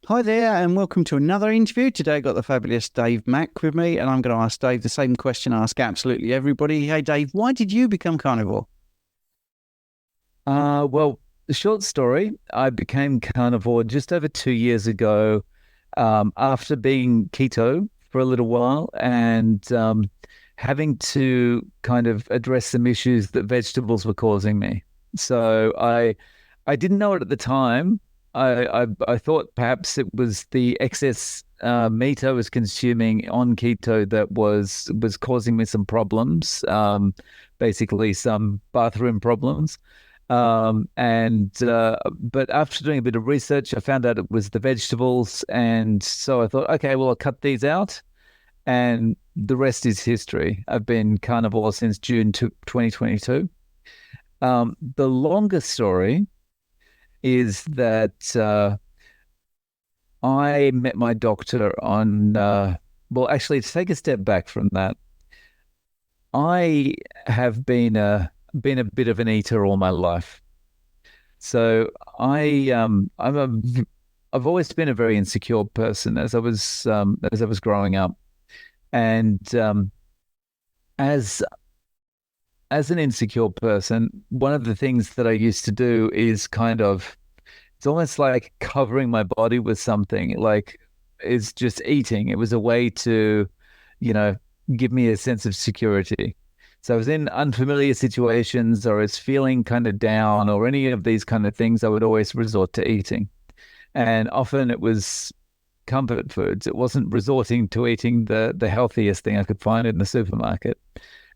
Hi there, and welcome to another interview. Today I've got the fabulous Dave Mack with me, and I'm going to ask Dave the same question I ask absolutely everybody. Hey, Dave, why did you become carnivore? Well, the short story, I became carnivore just over 2 years ago, after being keto for a little while and having to kind of address some issues that vegetables were causing me. So I didn't know it at the time. I thought perhaps it was the excess meat I was consuming on keto that was causing me some problems, basically some bathroom problems. But after doing a bit of research, I found out it was the vegetables. And so I thought, okay, well, I'll cut these out. And the rest is history. I've been carnivore since June 2022. The longest story is that I met my doctor well, actually, to take a step back from that, I have been a bit of an eater all my life. So I've always been a very insecure person as I was growing up, and as as an insecure person, one of the things that I used to do is it's almost like covering my body with something, like is just eating. It was a way to, you know, give me a sense of security. So I was in unfamiliar situations or I was feeling kind of down or any of these kind of things, I would always resort to eating. And often it was comfort foods. It wasn't resorting to eating the healthiest thing I could find in the supermarket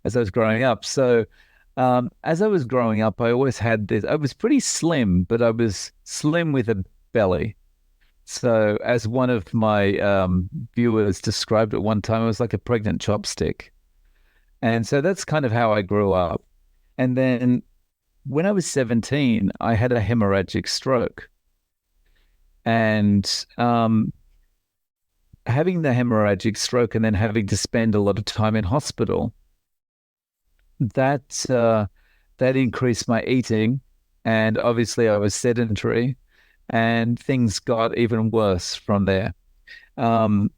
as I was growing up. So as I was growing up, I always had this. I was pretty slim, but I was slim with a belly. So as one of my viewers described it one time, I was like a pregnant chopstick. And so that's kind of how I grew up. And then when I was 17, I had a hemorrhagic stroke. And having the hemorrhagic stroke and then having to spend a lot of time in hospital, that that increased my eating, and obviously I was sedentary, and things got even worse from there. Um,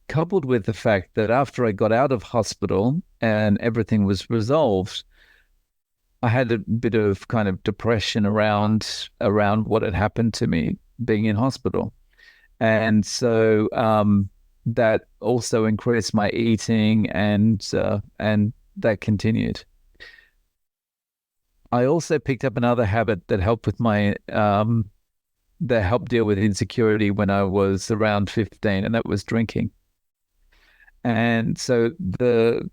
Coupled with the fact that after I got out of hospital and everything was resolved, I had a bit of kind of depression around what had happened to me being in hospital, and so that also increased my eating, and that continued. I also picked up another habit that helped with my that helped deal with insecurity when I was around 15, and that was drinking. And so the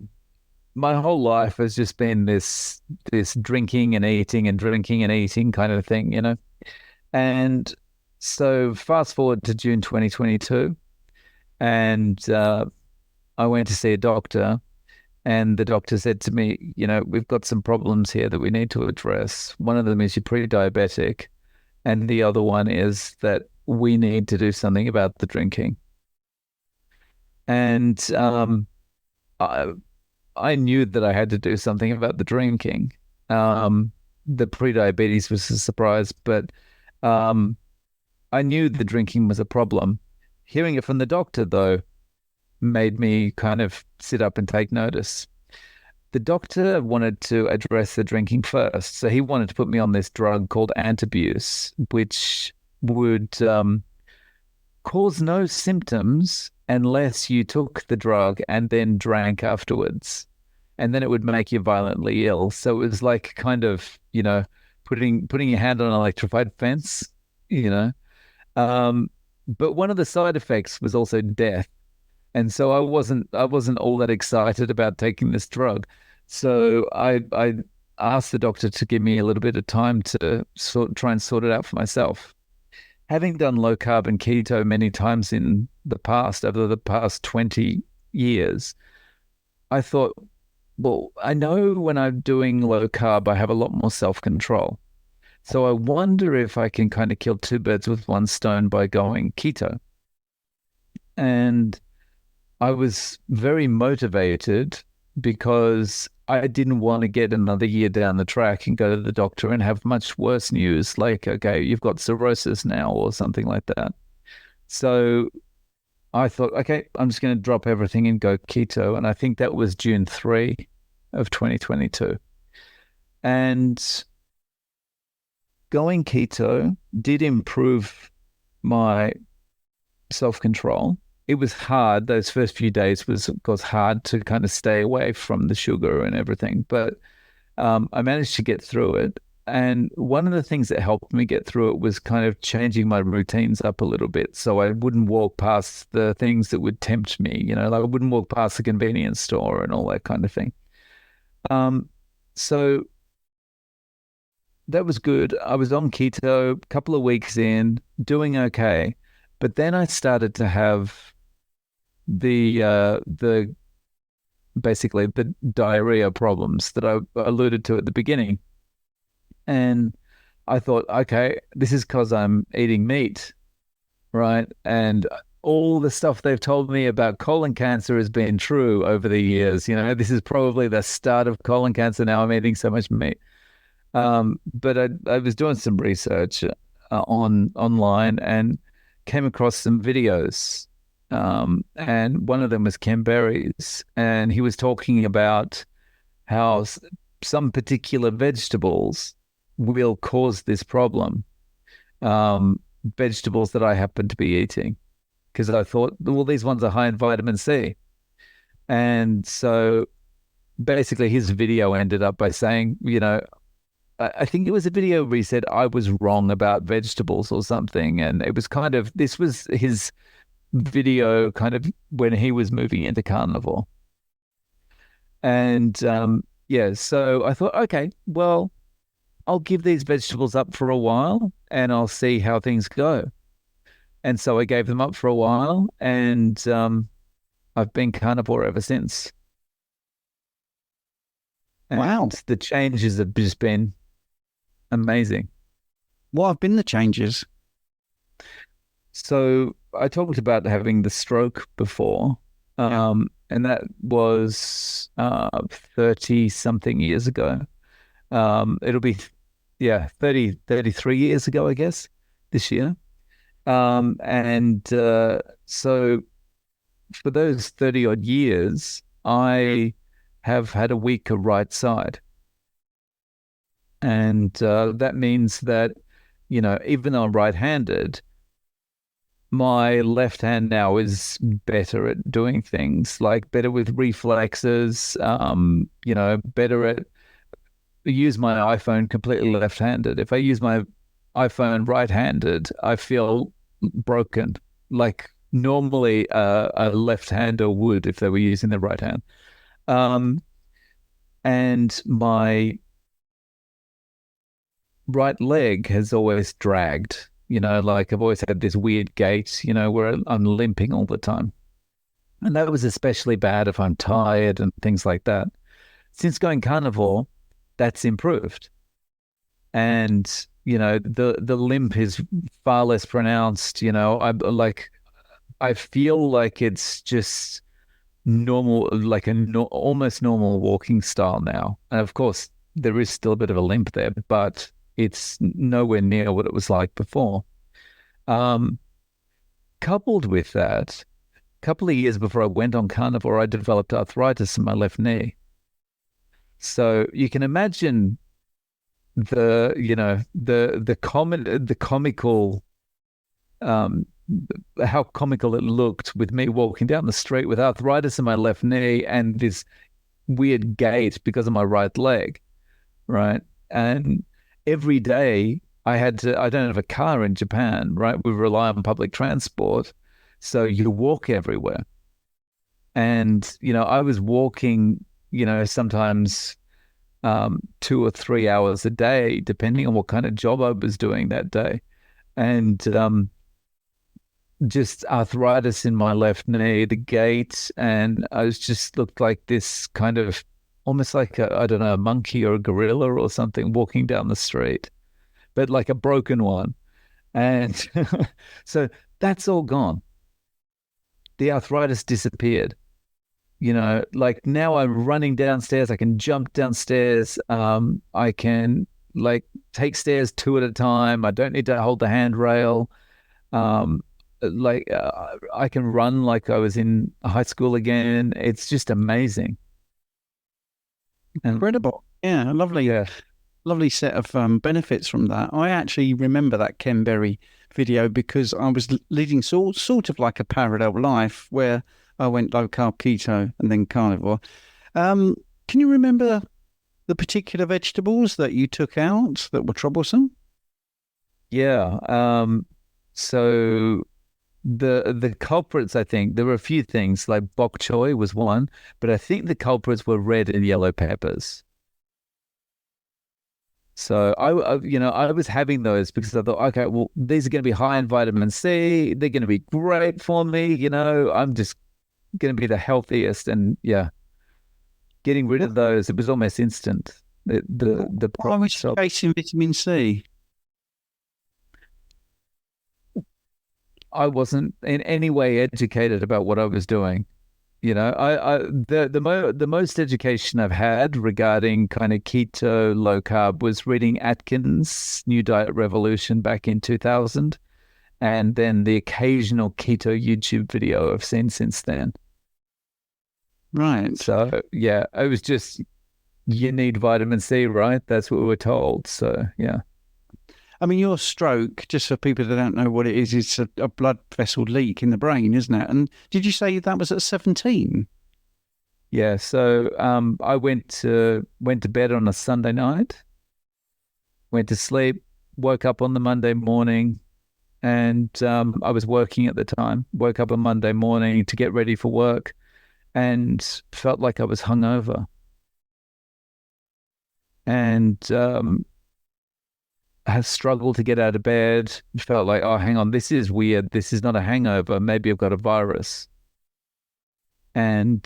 my whole life has just been this drinking and eating and drinking and eating kind of thing, you know. And so fast forward to June 2022, and I went to see a doctor, and the doctor said to me, you know, we've got some problems here that we need to address. One of them is you're pre-diabetic, and the other one is that we need to do something about the drinking. And I, I knew that I had to do something about the drinking. The pre-diabetes was a surprise, but um, I knew the drinking was a problem. Hearing it from the doctor, though, made me kind of sit up and take notice. The doctor wanted to address the drinking first. So he wanted to put me on this drug called antabuse, which would cause no symptoms unless you took the drug and then drank afterwards. And then it would make you violently ill. So it was like kind of, putting your hand on an electrified fence, you know. Um, but one of the side effects was also death. And so I wasn't all that excited about taking this drug. So I asked the doctor to give me a little bit of time to try and sort it out for myself. Having done low carb and keto many times in the past, over the past 20 years, I thought, well, I know when I'm doing low carb, I have a lot more self-control. So I wonder if I can kind of kill two birds with one stone by going keto. And I was very motivated because I didn't want to get another year down the track and go to the doctor and have much worse news, like, okay, you've got cirrhosis now or something like that. So I thought, okay, I'm just going to drop everything and go keto. And I think that was June 3 of 2022. And going keto did improve my self-control. It was hard. Those first few days was, of course, hard to kind of stay away from the sugar and everything. But I managed to get through it. And one of the things that helped me get through it was kind of changing my routines up a little bit. So I wouldn't walk past the things that would tempt me, like I wouldn't walk past the convenience store and all that kind of thing. So that was good. I was on keto a couple of weeks in, doing okay. But then I started to have the basically the diarrhea problems that I alluded to at the beginning. And I thought, okay, this is because I'm eating meat, right? And all the stuff they've told me about colon cancer has been true over the years. This is probably the start of colon cancer. Now I'm eating so much meat. But I was doing some research online and came across some videos. And one of them was Ken Berry's, and he was talking about how some particular vegetables will cause this problem. Vegetables that I happen to be eating, because I thought, well, these ones are high in vitamin C. And so basically his video ended up by saying, I think it was a video where he said I was wrong about vegetables or something. And it was this was his video kind of when he was moving into carnivore. And yeah, so I thought, okay, well, I'll give these vegetables up for a while and I'll see how things go. And so I gave them up for a while, and I've been carnivore ever since. Wow. And the changes have just been amazing. What have been the changes? So I talked about having the stroke before, and that was 30 something years ago. It'll be, 33 years ago, I guess, this year. And so for those 30 odd years, I have had a weaker right side. And that means that, even though I'm right-handed, my left hand now is better at doing things, like better with reflexes, better at use my iPhone completely left-handed. If I use my iPhone right-handed, I feel broken, like normally a left-hander would if they were using the right hand. And my right leg has always dragged, like I've always had this weird gait, where I'm limping all the time. And that was especially bad if I'm tired and things like that. Since going carnivore, that's improved. And, the limp is far less pronounced. I feel like it's just normal, like almost normal walking style now. And of course, there is still a bit of a limp there, but it's nowhere near what it was like before. Coupled with that, a couple of years before I went on carnivore, I developed arthritis in my left knee. So you can imagine the comical, how comical it looked with me walking down the street with arthritis in my left knee and this weird gait because of my right leg, right? And every day I don't have a car in Japan, right? We rely on public transport. So you walk everywhere. And, I was walking, sometimes 2 or 3 hours a day, depending on what kind of job I was doing that day. And just arthritis in my left knee, the gait, and I was just looked like this kind of almost like I don't know, a monkey or a gorilla or something walking down the street, but like a broken one. And so that's all gone. The arthritis disappeared. Like now I'm running downstairs. I can jump downstairs. I can like take stairs 2 at a time. I don't need to hold the handrail. I can run like I was in high school again. It's just amazing. And Incredible. Yeah, lovely, yeah, lovely set of benefits from that. I actually remember that Ken Berry video because I was leading sort of like a parallel life where I went low carb keto and then carnivore. Um, can you remember the particular vegetables that you took out that were troublesome? yeah. So the culprits, I think there were a few things like bok choy was one, but I think the culprits were red and yellow peppers. So I was having those because I thought, okay, well, these are going to be high in vitamin C. They're going to be great for me. I'm just going to be the healthiest. And yeah, getting rid of those, it was almost instant. The Why problem was you stopped. chasing vitamin C? I wasn't in any way educated about what I was doing. The most education I've had regarding kind of keto, low carb was reading Atkins' New Diet Revolution back in 2000, and then the occasional keto YouTube video I've seen since then. Right. So yeah, it was just you need vitamin C, right? That's what we were told. So yeah. I mean, your stroke, just for people that don't know what it is, it's a blood vessel leak in the brain, isn't it? And did you say that was at 17? Yeah, so I went to bed on a Sunday night, went to sleep, woke up on the Monday morning, and I was working at the time. Woke up on Monday morning to get ready for work, and felt like I was hungover, and I struggled to get out of bed. Felt like, oh, hang on, this is weird. This is not a hangover. Maybe I've got a virus, and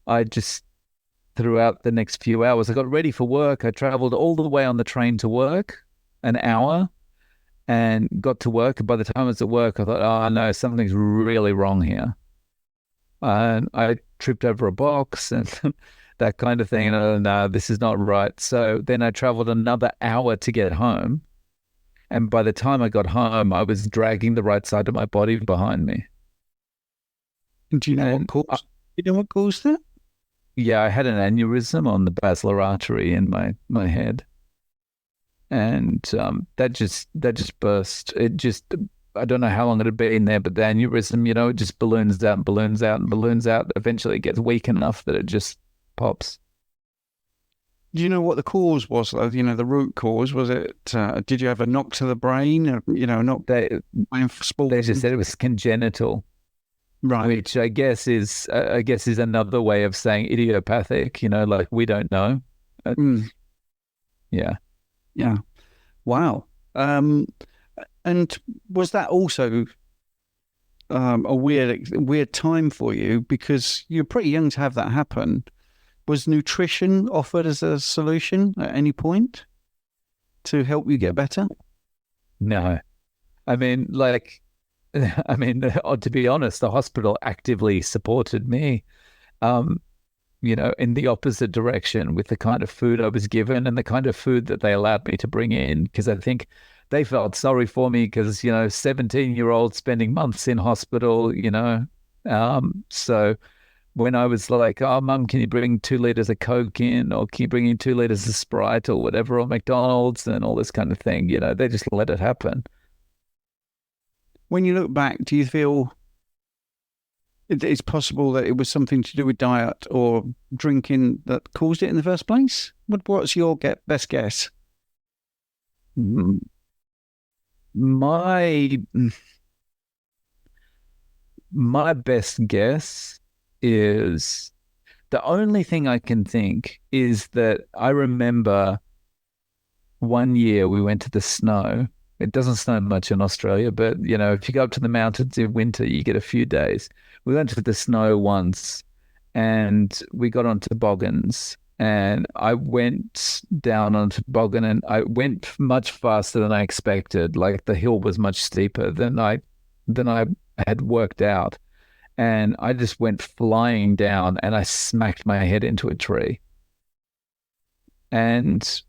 I just throughout the next few hours. I got ready for work. I traveled all the way on the train to work, an hour, and got to work. And by the time I was at work, I thought, oh no, something's really wrong here. And I tripped over a box and that kind of thing. And no, this is not right. So then I traveled another hour to get home. And by the time I got home, I was dragging the right side of my body behind me. Do you know what And caused? You know what caused that? yeah, I had an aneurysm on the basilar artery in my head, and that just burst. It just I don't know how long it had been there, but the aneurysm, it just balloons out and balloons out and balloons out. Eventually, it gets weak enough that it just pops. Do you know what the cause was, though? You know, the root cause was it? Did you have a knock to the brain? Knock They playing for they sports? just said it was congenital, Right. which I guess is another way of saying idiopathic. Like we don't know. Uh, Mm, yeah. yeah. Wow. And was that also a weird time for you because you're pretty young to have that happen? Was nutrition offered as a solution at any point to help you get better? No. I mean, like, to be honest, the hospital actively supported me, um, in the opposite direction with the kind of food I was given and the kind of food that they allowed me to bring in. Because I think they felt sorry for me because, 17-year-old spending months in hospital, so when I was like, oh, mum, can you bring 2 liters of Coke in, or can you bring in 2 liters of Sprite or whatever, or McDonald's and all this kind of thing, they just let it happen. When you look back, do you feel it's possible that it was something to do with diet or drinking that caused it in the first place? What's your best guess? Mm, My my best guess is the only thing I can think is that I remember one year we went to the snow. It doesn't snow much in Australia, but if you go up to the mountains in winter, you get a few days. We went to the snow once and we got on toboggans and I went down on toboggan and I went much faster than I expected. Like the hill was much steeper than I had worked out. And I just went flying down and I smacked my head into a tree. And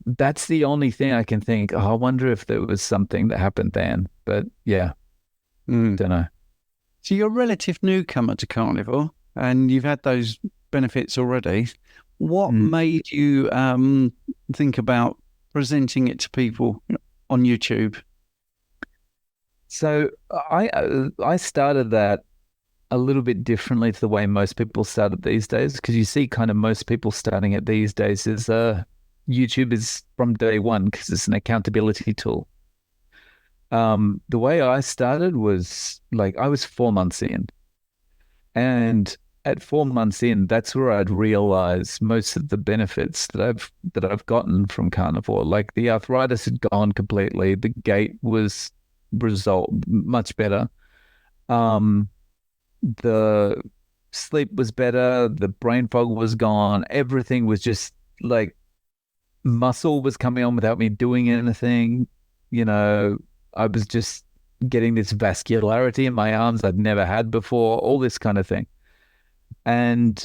that's the only thing I can think. Oh, I wonder if there was something that happened then. But yeah, Mm. Don't know. So you're a relative newcomer to carnivore, and you've had those benefits already. What made you think about presenting it to people on YouTube? So I started that a little bit differently to the way most people start it these days, because you see kind of most people starting it these days is YouTube is from day one because it's an accountability tool. The way I started was like I was 4 months in, and at 4 months in, that's where I'd realized most of the benefits that I've gotten from carnivore. Like the arthritis had gone completely, the gait was resolved much better. The sleep was better, the brain fog was gone, everything was just like muscle was coming on without me doing anything. You know, I was just getting this vascularity in my arms I'd never had before, all this kind of thing. And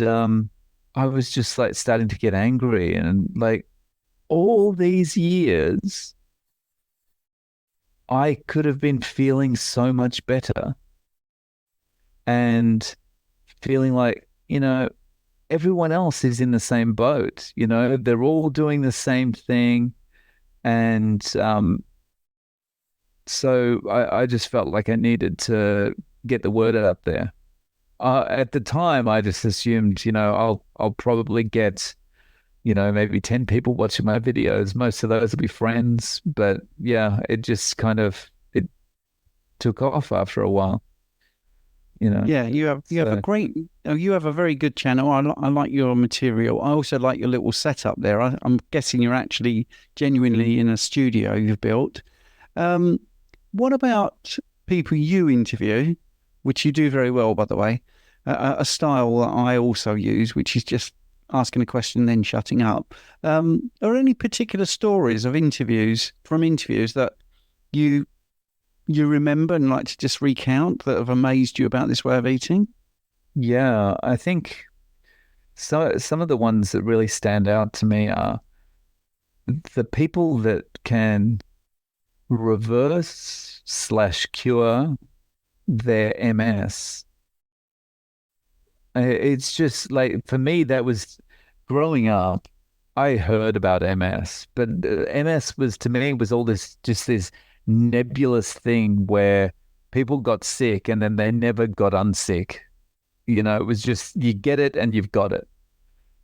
I was just like starting to get angry, and like all these years, I could have been feeling so much better and feeling like, everyone else is in the same boat, they're all doing the same thing. And so I just felt like I needed to get the word out there. At the time, I just assumed, I'll probably get, maybe 10 people watching my videos. Most of those will be friends. But yeah, it just it took off after a while. Yeah, you have you have a very good channel. I like your material. I also like your little setup there. I'm guessing you're actually genuinely in a studio you've built. What about people you interview, which you do very well, by the way? A style that I also use, which is just asking a question then shutting up. Are any particular stories of interviews that you remember and like to just recount that have amazed you about this way of eating? Yeah, I think some of the ones that really stand out to me are the people that can reverse/cure their MS. It's just like, for me, that was growing up. I heard about MS, but MS was, to me, was all this, just this nebulous thing where people got sick and then they never got unsick. It was just, you get it and you've got it.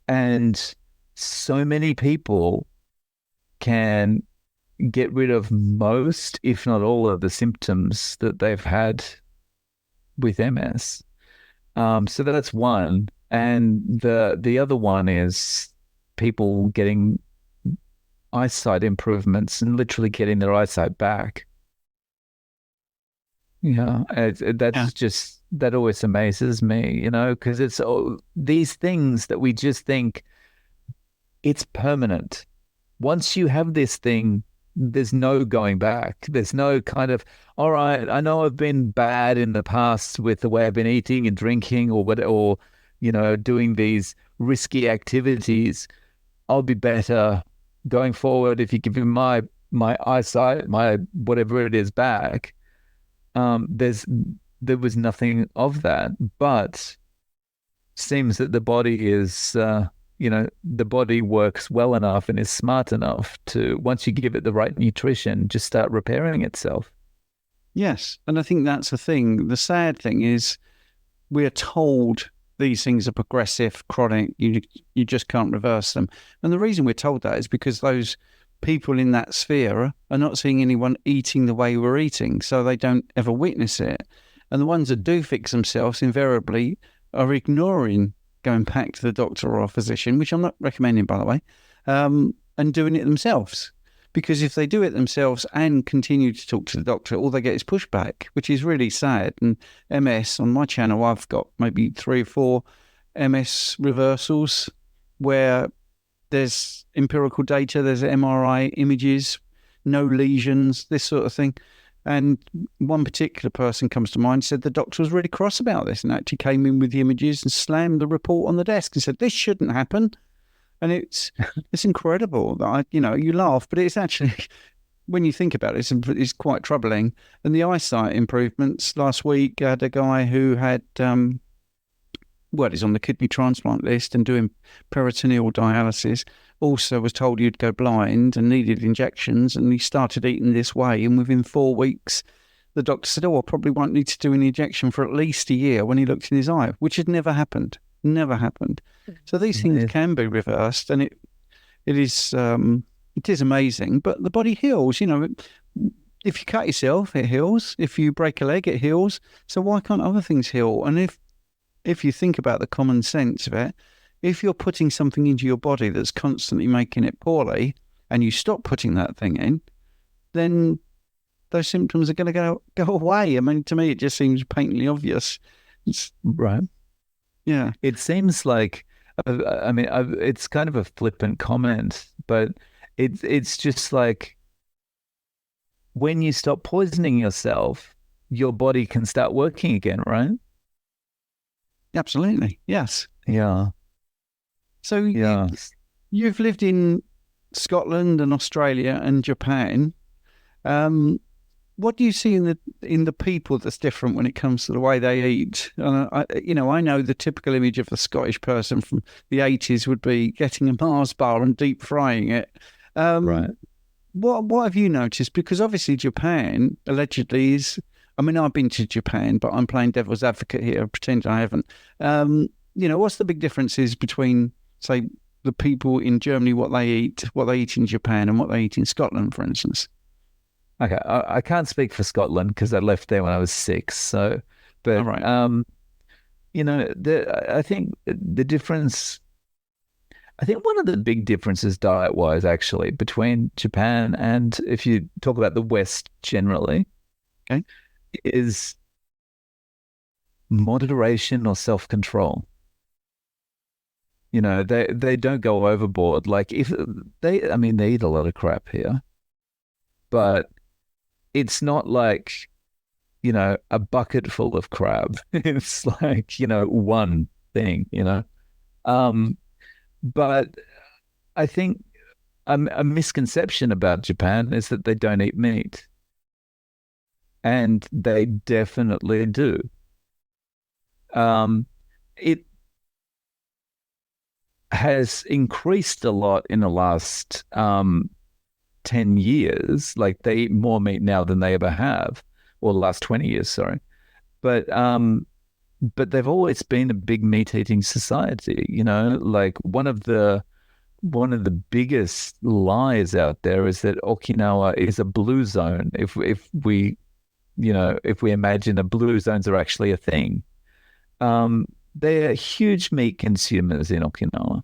And so many people can get rid of most, if not all, of the symptoms that they've had with MS. So that's one. And the other one is people getting eyesight improvements and literally getting their eyesight back. Yeah, just, that always amazes me, because it's these things that we just think it's permanent. Once you have this thing, there's no going back. There's no kind of, all right, I know I've been bad in the past with the way I've been eating and drinking or doing these risky activities. I'll be better going forward if you give me my eyesight, my whatever it is back. There was nothing of that, but seems that the body is, the body works well enough and is smart enough to, once you give it the right nutrition, just start repairing itself. Yes, and I think that's the thing. The sad thing is we're told these things are progressive, chronic, you just can't reverse them. And the reason we're told that is because those people in that sphere are not seeing anyone eating the way we're eating, so they don't ever witness it. And the ones that do fix themselves invariably are ignoring going back to the doctor or a physician, which I'm not recommending, by the way, and doing it themselves. Because if they do it themselves and continue to talk to the doctor, all they get is pushback, which is really sad. And MS, on my channel, I've got maybe 3 or 4 MS reversals where there's empirical data, there's MRI images, no lesions, this sort of thing. And one particular person comes to mind, said the doctor was really cross about this and actually came in with the images and slammed the report on the desk and said, this shouldn't happen. And it's incredible that you laugh, but it's actually when you think about it, it's quite troubling. And the eyesight improvements last week, I had a guy who had, he's on the kidney transplant list and doing peritoneal dialysis. Also was told he'd go blind and needed injections, and he started eating this way. And within 4 weeks, the doctor said, I probably won't need to do an injection for at least a year, when he looked in his eye, which had never happened. Never happened. So these things can be reversed, and it is amazing. But the body heals. If you cut yourself, it heals. If you break a leg, it heals. So why can't other things heal? And if you think about the common sense of it, if you're putting something into your body that's constantly making it poorly, and you stop putting that thing in, then those symptoms are going to go away. I mean, to me, it just seems patently obvious. Right. Yeah. It seems like, it's kind of a flippant comment, but it's just like, when you stop poisoning yourself, your body can start working again, right? Absolutely. Yes. Yeah. So Yeah. you've lived in Scotland and Australia and Japan. What do you see in the people that's different when it comes to the way they eat? I know the typical image of the Scottish person from the 80s would be getting a Mars bar and deep frying it. Right. What have you noticed? Because obviously Japan allegedly is. I mean, I've been to Japan, but I'm playing devil's advocate here. I pretend I haven't. What's the big differences between, say, the people in Germany, what they eat in Japan, and what they eat in Scotland, for instance? Okay, I can't speak for Scotland because I left there when I was 6. So, but All right. I think the difference. I think one of the big differences diet-wise, actually, between Japan and, if you talk about the West generally, Okay. is moderation or self-control. They don't go overboard. Like, if they eat a lot of crap here, but it's not like, a bucket full of crab. It's like, one thing, But I think a misconception about Japan is that they don't eat meat. And they definitely do. It has increased a lot in the last 10 years. Like, they eat more meat now than they ever have, or the last 20 years, sorry. But they've always been a big meat-eating society. Like, one of the biggest lies out there is that Okinawa is a blue zone. If we imagine the blue zones are actually a thing, they are huge meat consumers in Okinawa,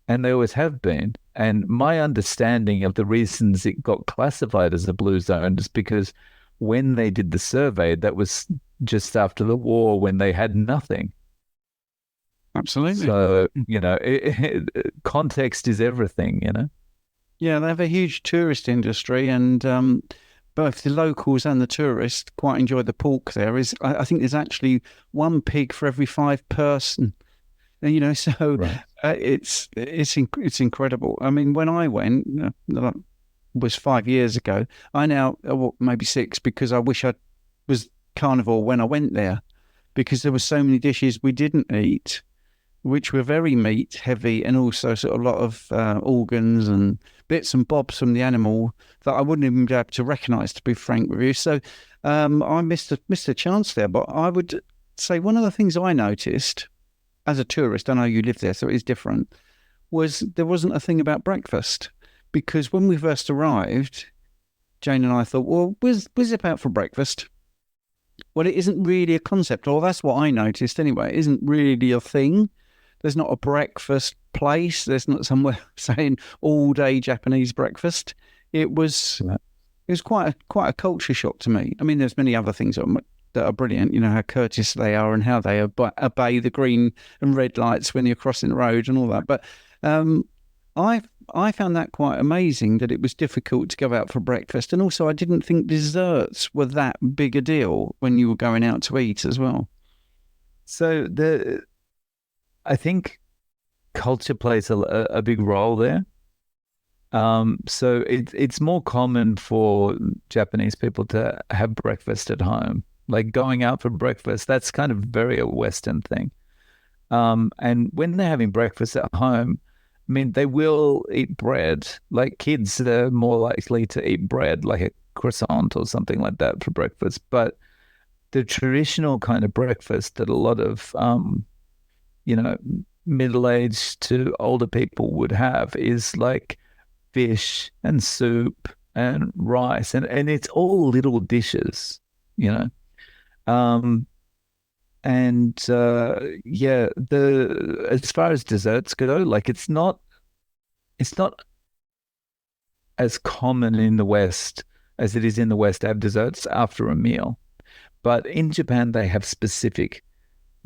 and they always have been. And my understanding of the reasons it got classified as a blue zone is because when they did the survey, that was just after the war, when they had nothing. Absolutely. So, context is everything, Yeah, they have a huge tourist industry, and both the locals and the tourists quite enjoy the pork there. I think there's actually one pig for every 5 person. So Right. it's incredible. I mean, when I went, was 5 years ago. I now, maybe 6, because I wish I was carnivore when I went there, because there were so many dishes we didn't eat, which were very meat heavy, and also sort of a lot of organs and bits and bobs from the animal that I wouldn't even be able to recognise, to be frank with you. So I missed a chance there. But I would say one of the things I noticed as a tourist, I know you live there, so it is different, was there wasn't a thing about breakfast. Because when we first arrived, Jane and I thought, well, where's it out for breakfast? Well, it isn't really a concept, or that's what I noticed anyway. It isn't really a thing. There's not a breakfast place. There's not somewhere saying all day Japanese breakfast. It was quite a culture shock to me. I mean, there's many other things that are brilliant. You know, how courteous they are and how they obey the green and red lights when you're crossing the road and all that. But I found that quite amazing, that it was difficult to go out for breakfast. And also, I didn't think desserts were that big a deal when you were going out to eat as well. So I think culture plays a big role there. So it's more common for Japanese people to have breakfast at home, like going out for breakfast. That's kind of very a Western thing. And when they're having breakfast at home, I mean, they will eat bread. Like kids, they're more likely to eat bread, like a croissant or something like that for breakfast. But the traditional kind of breakfast that a lot of, you know, middle-aged to older people would have is like fish and soup and rice, and it's all little dishes, you know. Um, and yeah, the as far as desserts go, like it's not as common in the West as it is in the West to have desserts after a meal. But in Japan, they have specific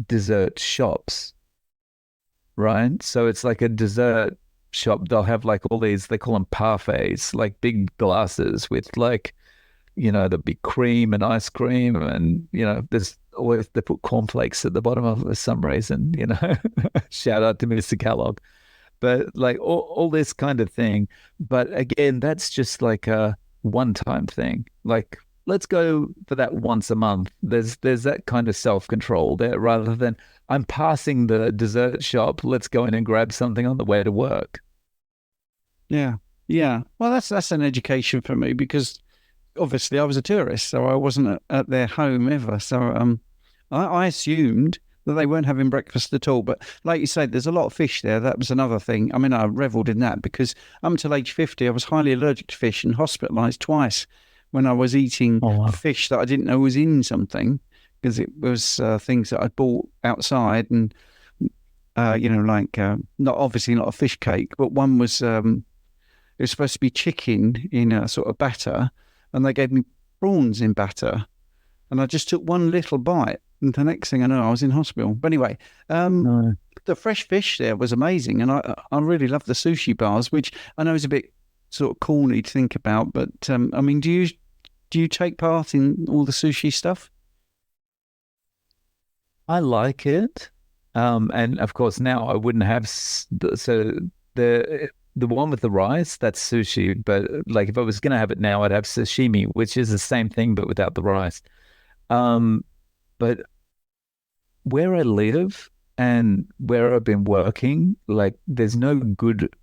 dessert shops, right? So it's like a dessert shop. They'll have like all these, they call them parfaits, like big glasses with like, there'll be cream and ice cream. And, there's always, they put cornflakes at the bottom of it for some reason. Shout out to Mr. Kellogg. But like all this kind of thing. But again, that's just like a one-time thing. Like, let's go for that once a month. There's that kind of self-control there rather than I'm passing the dessert shop. Let's go in and grab something on the way to work. Yeah. Yeah. Well, that's an education for me because obviously I was a tourist, so I wasn't at their home ever. So I assumed that they weren't having breakfast at all. But like you said, there's a lot of fish there. That was another thing. I mean, I revelled in that because up until age 50, I was highly allergic to fish and hospitalised twice when I was eating Oh, wow. fish that I didn't know was in something because it was things that I'd bought outside and, not obviously not a fish cake, but one was, it was supposed to be chicken in a sort of batter and they gave me prawns in batter. And I just took one little bite. And the next thing I know, I was in hospital. But anyway, No. the fresh fish there was amazing. And I really love the sushi bars, which I know is a bit sort of corny to think about. But I mean, do you take part in all the sushi stuff? I like it. And of course now I wouldn't have so the one with the rice, that's sushi, but like if I was gonna have it now, I'd have sashimi, which is the same thing but without the rice. Um, but where I live and where I've been working, like there's no good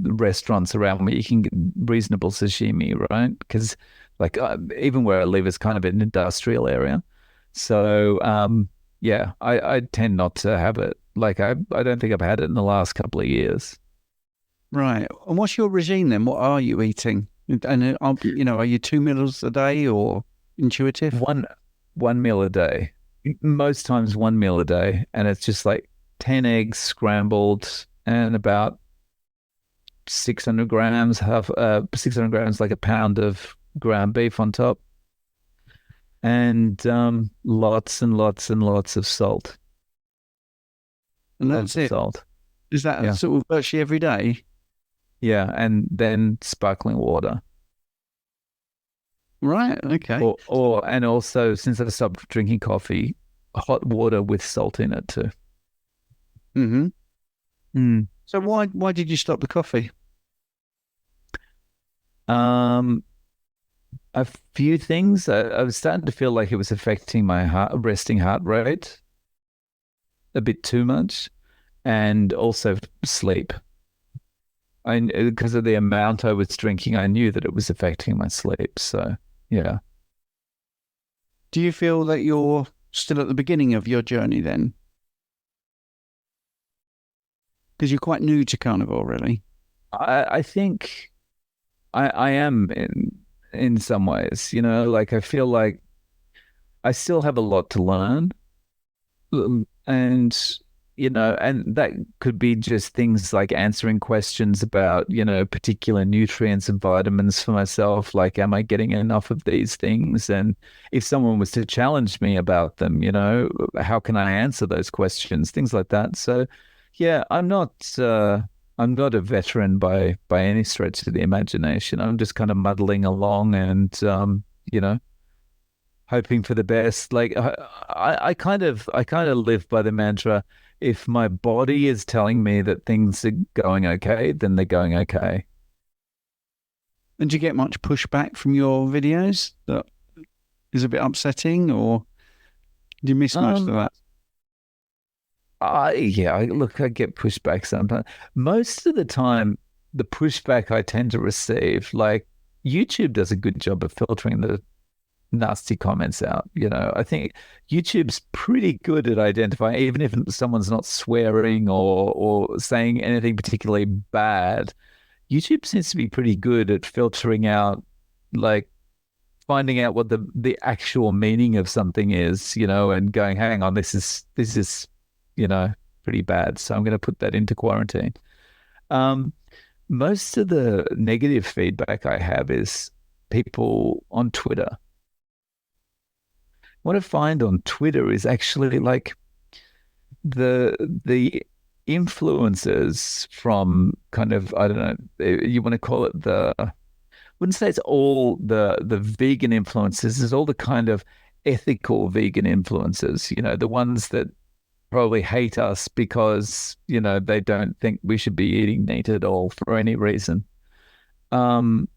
restaurants around where you can get reasonable sashimi, right? Because like even where I live is kind of an industrial area. So yeah, I tend not to have it. Like I don't think I've had it in the last couple of years. Right. And what's your regime then? What are you eating? And are you 2 meals a day or intuitive? One meal a day. Most times one meal a day, and it's just like 10 eggs scrambled and about 600 grams, 600 grams, like a pound of ground beef on top, and lots and lots and lots of salt. And Lots that's of it. salt. Is that Yeah. sort of virtually every day? Yeah. And then sparkling water. Right. Okay. And also since I stopped drinking coffee, hot water with salt in it too. Mm-hmm. Mm. So why did you stop the coffee? Um, a few things. I was starting to feel like it was affecting my resting heart rate a bit too much, and also sleep. I Because of the amount I was drinking, I knew that it was affecting my sleep. So yeah. Do you feel that you're still at the beginning of your journey then? Because you're quite new to carnivore, really. I think I am in some ways, like I feel like I still have a lot to learn. And and that could be just things like answering questions about, particular nutrients and vitamins for myself. Like, am I getting enough of these things? And if someone was to challenge me about them, how can I answer those questions? Things like that. So, yeah, I'm not a veteran by any stretch of the imagination. I'm just kind of muddling along and you know, hoping for the best. Like I kind of live by the mantra: if my body is telling me that things are going okay, then they're going okay. And do you get much pushback from your videos that is a bit upsetting, or do you miss most of Um, that? look, I get pushback sometimes. Most of the time, the pushback I tend to receive, like YouTube does a good job of filtering the nasty comments out. I think YouTube's pretty good at identifying, even if someone's not swearing or saying anything particularly bad. YouTube seems to be pretty good at filtering out, like finding out what the actual meaning of something is, and going, hang on, this is, pretty bad. So I'm going to put that into quarantine. Um, Most of the negative feedback I have is people on Twitter. What I find on Twitter is actually like the influences from kind of, I don't know, you want to call it I wouldn't say it's all the vegan influences. It's all the kind of ethical vegan influences, the ones that probably hate us because, they don't think we should be eating meat at all for any reason. Um,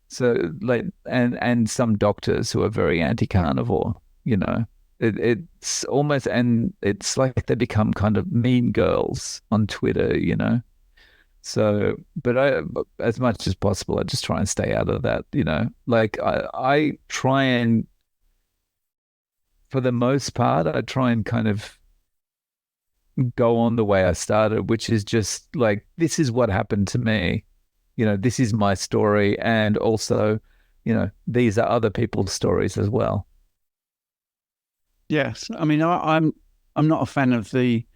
so like, and some doctors who are very anti-carnivore, it's almost, and it's like they become kind of mean girls on Twitter. So, but as much as possible, I just try and stay out of that. Like I try and, for the most part, I try and kind of go on the way I started, which is just like, this is what happened to me. This is my story. And also, these are other people's stories as well. Yes, I mean, I'm not a fan of the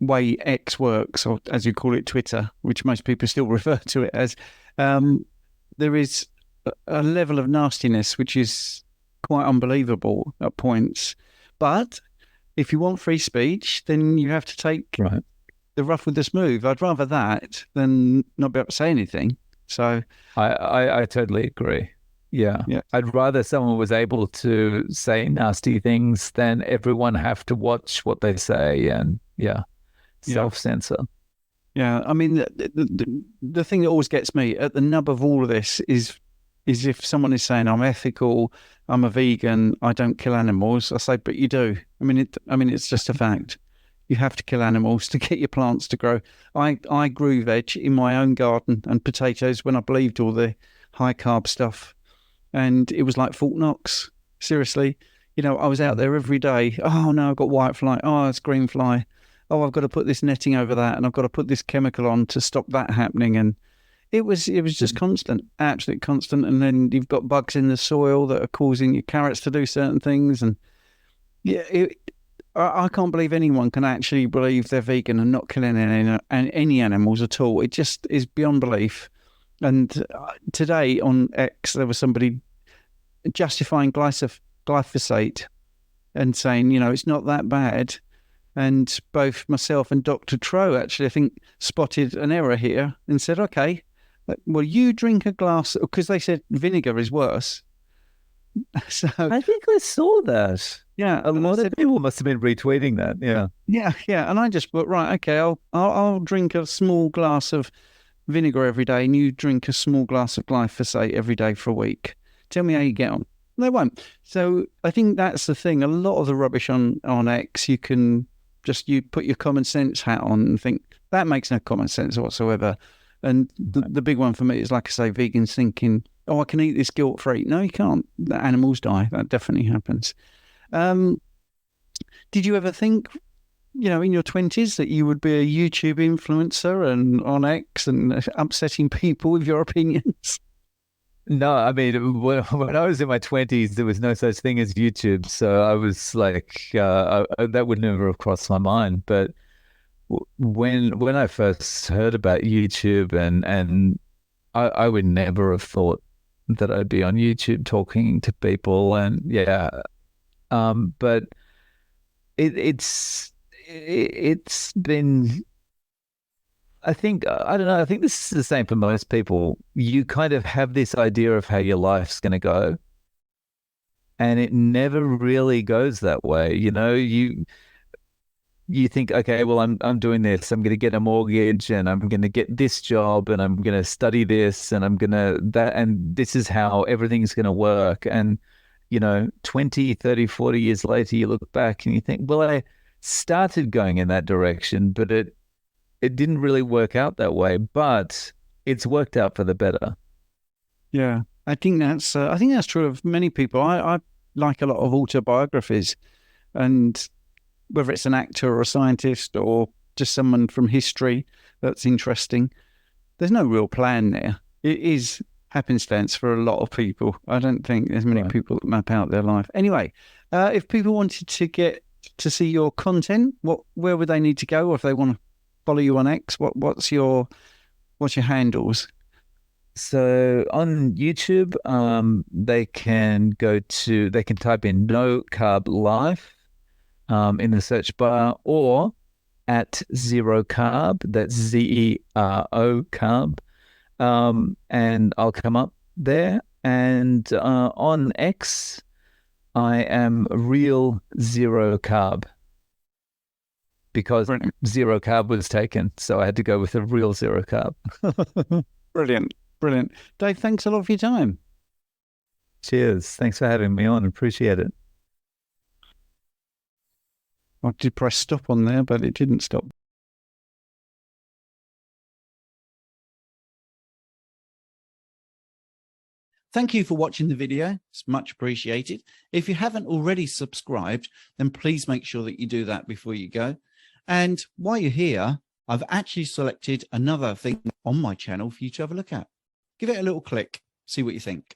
way X works, or as you call it, Twitter, which most people still refer to it as. Um, there is a level of nastiness which is quite unbelievable at points. But if you want free speech, then you have to take Right. the rough with the smooth. I'd rather that than not be able to say anything. So, I totally agree. Yeah. yeah, I'd rather someone was able to say nasty things than everyone have to watch what they say and, yeah, yeah. self-censor. Yeah, I mean, the thing that always gets me at the nub of all of this is if someone is saying I'm ethical, I'm a vegan, I don't kill animals. I say, but you do. I mean, it's just a fact. You have to kill animals to get your plants to grow. I grew veg in my own garden and potatoes when I believed all the high carb stuff, and it was like Fort Knox. Seriously, I was out there every day. Oh no, I've got white fly. Oh, it's green fly. Oh, I've got to put this netting over that, and I've got to put this chemical on to stop that happening. And it was just constant, absolute constant. And then you've got bugs in the soil that are causing your carrots to do certain things. And yeah, I can't believe anyone can actually believe they're vegan and not killing any animals at all. It just is beyond belief. And today on X, there was somebody justifying glyphosate and saying, it's not that bad. And both myself and Dr. Tro actually, I think, spotted an error here and said, okay, well, you drink a glass, because they said vinegar is worse. So, I think I saw that. yeah, A and I lot of said, people must have been retweeting that. Yeah. yeah. And I just put, right, okay, I'll drink a small glass of vinegar every day, and you drink a small glass of glyphosate every day for a week. Tell me how you get on. They won't. So I think that's the thing. A lot of the rubbish on X, you put your common sense hat on and think that makes no common sense whatsoever. And the big one for me is, like I say, vegans thinking, oh, I can eat this guilt free. No, you can't. The animals die. That definitely happens. Um, did you ever think, in your 20s that you would be a YouTube influencer and on X and upsetting people with your opinions? No, I mean, when I was in my 20s, there was no such thing as YouTube. So I was like, that would never have crossed my mind. But when I first heard about YouTube, and I would never have thought that I'd be on YouTube talking to people. And yeah, but it's been, I think, I don't know. I think this is the same for most people. You kind of have this idea of how your life's going to go, and it never really goes that way. you think, okay, well, I'm doing this. I'm going to get a mortgage, and I'm going to get this job, and I'm going to study this, and I'm going to that, and this is how everything's going to work. And 20, 30, 40 years later, you look back and you think, well, I started going in that direction, but it didn't really work out that way, but it's worked out for the better. Yeah, I think that's true of many people. I like a lot of autobiographies, and whether it's an actor or a scientist or just someone from history that's interesting, there's no real plan there. It is happenstance for a lot of people. I don't think there's many people that map out their life. Anyway, if people wanted to get to see your content, where would they need to go? Or if they want to follow you on X, what's your handles? So on YouTube, they can type in No Carb Life in the search bar, or at Zero Carb, that's Zero Carb, and I'll come up there. And on X, I am Real Zero Carb, because Brilliant. Zero Carb was taken, so I had to go with a Real Zero Carb. Brilliant. Dave, thanks a lot for your time. Cheers. Thanks for having me on. Appreciate it. I did press stop on there, but it didn't stop. Thank you for watching the video. It's much appreciated. If you haven't already subscribed, then please make sure that you do that before you go. And while you're here, I've actually selected another thing on my channel for you to have a look at. Give it a little click, see what you think.